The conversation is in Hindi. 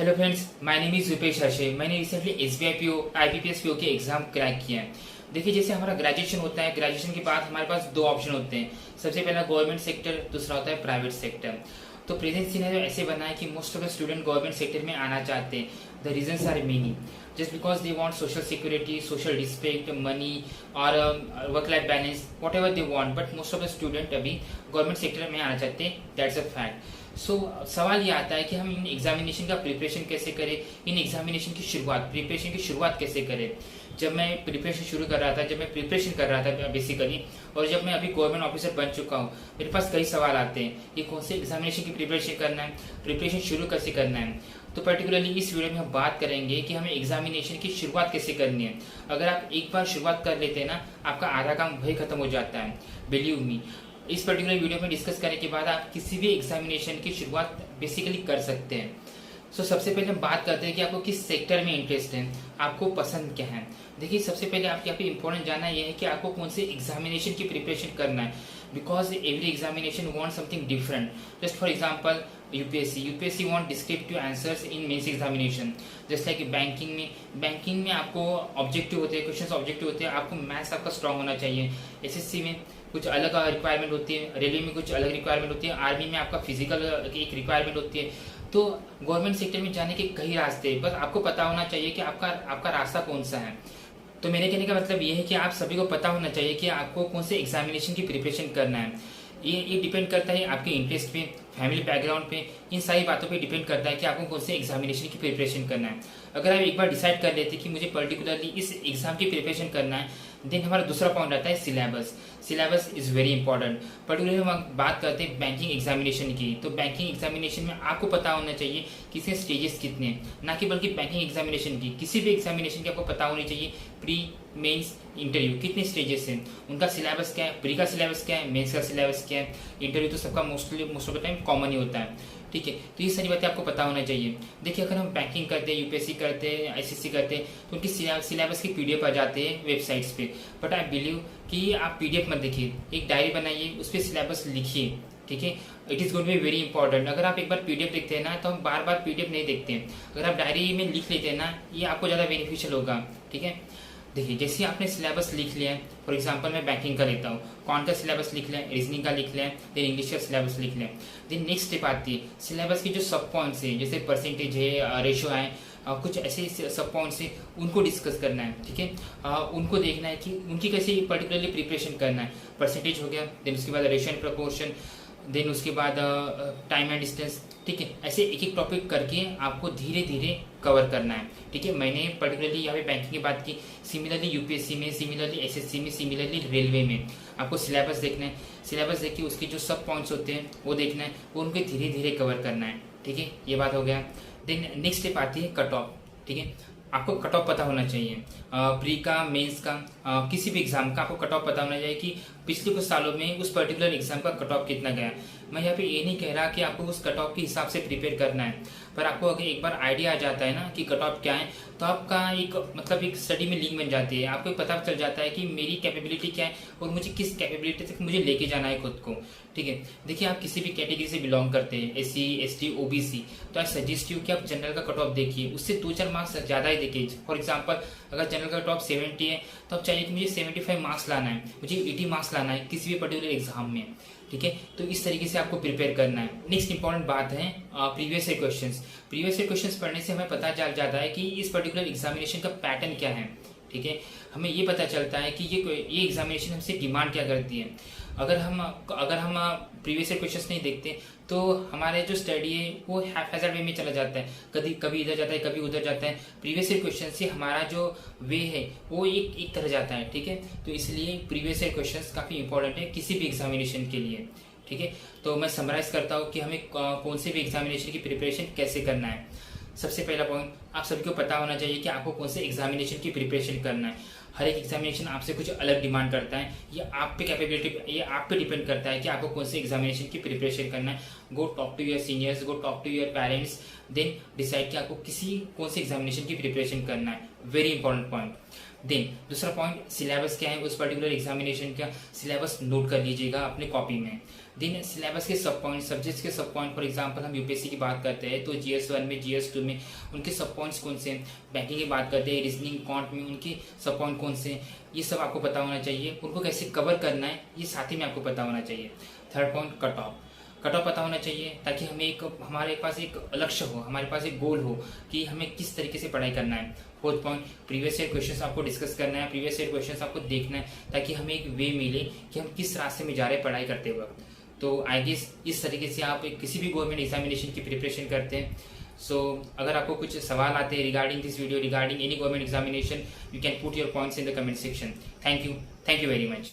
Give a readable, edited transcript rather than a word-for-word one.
Hello friends, my name is Rupesh Harshe. मैंने recently SBI PO IPPS PO के एग्जाम क्रैक किया है। देखिए, जैसे हमारा ग्रेजुएशन होता है, ग्रेजुएशन के बाद हमारे पास दो ऑप्शन होते हैं। सबसे पहला गवर्नमेंट सेक्टर, दूसरा होता है प्राइवेट सेक्टर। तो प्रेजेंट सिनेरियो ऐसे बना है कि most of the student government sector में आना चाहते हैं। The reasons are many, just because they want social security, social respect, money और work life balance, whatever they want, but most of the student अभी गवर्नमेंट सेक्टर में आना चाहते हैं। That's a fact. सो सवाल ये आता है कि हम इन एग्जामिनेशन का प्रिपरेशन कैसे करें, इन एग्जामिनेशन की शुरुआत, प्रिपरेशन की शुरुआत कैसे करें। जब मैं प्रिपरेशन शुरू कर रहा था, जब मैं प्रिपरेशन कर रहा था बेसिकली, और जब मैं अभी गवर्नमेंट ऑफिसर बन चुका हूँ, मेरे पास कई सवाल आते हैं कि कौन से एग्जामिनेशन की प्रिपरेशन करना है, प्रिपरेशन शुरू कैसे करना है। तो पर्टिकुलरली इस वीडियो में हम बात करेंगे कि हमें एग्जामिनेशन की शुरुआत कैसे करनी है। अगर आप एक बार शुरुआत कर लेते हैं ना, आपका आधा काम वही खत्म हो जाता है। बिलीव मी, इस पर्टिकुलर वीडियो में डिस्कस करने के बाद आप किसी भी एग्जामिनेशन की शुरुआत बेसिकली कर सकते हैं। सो सबसे पहले हम बात करते हैं कि आपको किस सेक्टर में इंटरेस्ट है, आपको पसंद क्या है। देखिए, सबसे पहले आपके यहाँ पे इंपॉर्टेंट जानना यह है कि आपको कौन से एग्जामिनेशन की प्रिपरेशन करना है, because every examination want something different. Just for example UPSC want descriptive answers in mains examination. जैसे लाइक बैंकिंग में आपको ऑब्जेक्टिव होते हैं, क्वेश्चन ऑब्जेक्टिव होते हैं, आपको मैथ्स आपका स्ट्रांग होना चाहिए। एसएससी में कुछ अलग रिक्वायरमेंट होती है, रेलवे में कुछ अलग रिक्वायरमेंट होती है, आर्मी में आपका फिजिकल एक रिक्वायरमेंट होती है। तो गवर्नमेंट सेक्टर में जाने के कई रास्ते, बस आपको पता होना चाहिए कि आपका रास्ता कौन सा है। तो मेरे कहने का मतलब ये है कि आप सभी को पता होना चाहिए कि आपको कौन से एग्जामिनेशन की प्रिपरेशन करना है। ये डिपेंड करता है आपके इंटरेस्ट पे, फैमिली बैकग्राउंड पे, इन सारी बातों पे डिपेंड करता है कि आपको कौन से एग्जामिनेशन की प्रिपरेशन करना है। अगर आप एक बार डिसाइड कर लेते कि मुझे पर्टिकुलरली इस एग्जाम की प्रिपरेशन करना है, देन हमारा दूसरा पॉइंट आता है syllabus. Syllabus is very important. Particularly हम बात करते हैं बैंकिंग एग्जामिनेशन की, तो बैंकिंग एग्जामिनेशन में आपको पता होना चाहिए कि इसके स्टेजेस कितने हैं, ना कि बल्कि बैंकिंग एग्जामिनेशन की, किसी भी एग्जामिनेशन की आपको पता होनी चाहिए प्री मेंस इंटरव्यू कितने स्टेजेस हैं, उनका सिलेबस क्या है, प्री का सिलेबस क्या है, मेंस का सिलेबस क्या है। इंटरव्यू तो सबका most of the time common ही होता है, ठीक है। तो ये सारी बातें आपको पता होना चाहिए। देखिए, अगर हम बैंकिंग करते हैं, यूपीएससी करते हैं, आईसीएससी करते हैं, तो उनकी सिलेबस की पीडीएफ आ जाते हैं वेबसाइट्स पे। बट आई बिलीव कि आप पीडीएफ मत देखिए, एक डायरी बनाइए, उस पर सिलेबस लिखिए, ठीक है। It is going to be very important. अगर आप एक बार पीडीएफ देखते हैं ना, तो हम बार बार पीडीएफ नहीं देखते हैं। अगर आप डायरी में लिख लेते हैं ना, ये आपको ज़्यादा बेनिफिशियल होगा, ठीक है। देखिए, जैसे आपने सिलेबस लिख लिया है, फॉर एग्जांपल मैं बैंकिंग का लेता हूँ, कौन का सिलेबस लिख लिया, रीजनिंग का लिख लिया, देन इंग्लिश का सिलेबस लिख लिया। देन नेक्स्ट स्टेप आती है सिलेबस की जो सब पॉइंट्स है, जैसे परसेंटेज है, रेशो है, कुछ ऐसे सब पॉइंट्स है, उनको डिस्कस करना है, ठीक है। उनको देखना है कि उनकी कैसे पर्टिकुलरली प्रिपरेशन करना है। परसेंटेज हो गया, देन उसके बाद रेशो एंड प्रपोर्शन, देन उसके बाद टाइम एंड डिस्टेंस, ठीक है। ऐसे एक एक टॉपिक करके आपको धीरे धीरे कवर करना है, ठीक है। मैंने पर्टिकुलरली यहाँ पे बैंकिंग की बात की, सिमिलरली यूपीएससी में, सिमिलरली एसएससी में, सिमिलरली रेलवे में आपको सिलेबस देखना है। सिलेबस देख के उसके जो सब पॉइंट्स होते हैं वो देखना है, वो उनको धीरे धीरे कवर करना है, ठीक है। ये बात हो गया। देन नेक्स्ट स्टेप आती है कट ऑफ, ठीक है। आपको कट ऑफ पता होना चाहिए, प्री का, मेंस का, किसी भी एग्जाम का आपको कट ऑफ पता होना चाहिए कि पिछले कुछ सालों में उस पर्टिकुलर एग्जाम का कट ऑफ कितना गया। मैं यहाँ पे ये नहीं कह रहा कि आपको उस कट ऑफ के हिसाब से प्रिपेयर करना है, पर आपको अगर एक बार आइडिया आ जाता है ना कि कट ऑफ क्या है, तो आपका एक मतलब एक स्टडी में लिंक बन जाती है। आपको पता चल जाता है कि मेरी कैपेबिलिटी क्या है और मुझे किस कैपेबिलिटी तक मुझे लेके जाना है खुद को, ठीक है। देखिए, आप किसी भी कैटेगरी से बिलोंग करते हैं, एससी, एसटी, ओबीसी, तो आई सजेस्ट यू कि आप जनरल का कट ऑफ देखिए, उससे 2-4 मार्क्स ज़्यादा ही देखिए। फॉर एग्जाम्पल, अगर जनरल का कट ऑफ 70 है, तो आप चाहिए कि मुझे 75 मार्क्स लाना है, मुझे 80 मार्क्स लाना है किसी भी पर्टिकुलर एग्जाम में, ठीक है। तो इस तरीके से आपको प्रिपेयर करना है। नेक्स्ट इंपॉर्टेंट बात है previous year questions. Previous year questions पढ़ने से हमें पता चल जाता है कि इस पर्टिकुलर एग्जामिनेशन का पैटर्न क्या है, ठीक है। हमें ये पता चलता है कि ये एग्जामिनेशन हमसे डिमांड क्या करती है। अगर हम प्रीवियस ईयर क्वेश्चंस नहीं देखते, तो हमारे जो स्टडी है वो हैज़ार्ड वे में चला जाता है, कभी इधर जाता है, कभी उधर जाता है। प्रीवियस ईयर क्वेश्चन से हमारा जो वे है वो एक तरह जाता है, ठीक है। तो इसलिए प्रीवियस ईयर क्वेश्चंस काफ़ी इंपॉर्टेंट है किसी भी एग्जामिनेशन के लिए, ठीक है। तो मैं समराइज करता हूँ कि हमें कौन से भी एग्जामिनेशन की प्रिपरेशन कैसे करना है। सबसे पहला पॉइंट, आप सभी को पता होना चाहिए कि आपको कौन से एग्जामिनेशन की प्रिपरेशन करना है। हर एक एग्जामिनेशन आपसे कुछ अलग डिमांड करता है, ये आप पे कैपेबिलिटी, ये आप पे डिपेंड करता है कि आपको कौन से एग्जामिनेशन की प्रिपरेशन करना है। Go talk to your seniors, go talk to your parents, then decide कि आपको कौन से एग्जामिनेशन की प्रिपरेशन करना है। Very important point. देन दूसरा पॉइंट, सिलेबस क्या है उस पर्टिकुलर एग्जामिनेशन का, सिलेबस नोट कर लीजिएगा अपने कॉपी में। दिन सिलेबस के सब पॉइंट, सब्जेक्ट्स के सब पॉइंट, फॉर एग्जांपल हम यूपीएससी की बात करते हैं तो GS1 में, GS2 में उनके सब पॉइंट्स कौन से हैं, बैंकिंग की बात करते हैं, रीजनिंग कॉन्ट में उनके सब पॉइंट कौन से हैं, ये सब आपको पता होना चाहिए। उनको कैसे कवर करना है ये साथ ही में आपको पता होना चाहिए। थर्ड पॉइंट, कट ऑफ पता होना चाहिए ताकि हमारे पास एक लक्ष्य हो, हमारे पास एक गोल हो कि हमें किस तरीके से पढ़ाई करना है। Fourth point, previous year questions आपको डिस्कस करना है, प्रीवियस ईयर क्वेश्चंस आपको देखना है ताकि हमें एक वे मिले कि हम किस रास्ते में जा रहे हैं पढ़ाई करते वक्त। तो आई गेस इस तरीके से आप किसी भी गवर्नमेंट एग्जामिनेशन की प्रिपरेशन करते हैं। सो अगर आपको कुछ सवाल आते हैं regarding this video, regarding any government examination, you can put your points in the comment section. Thank you very much.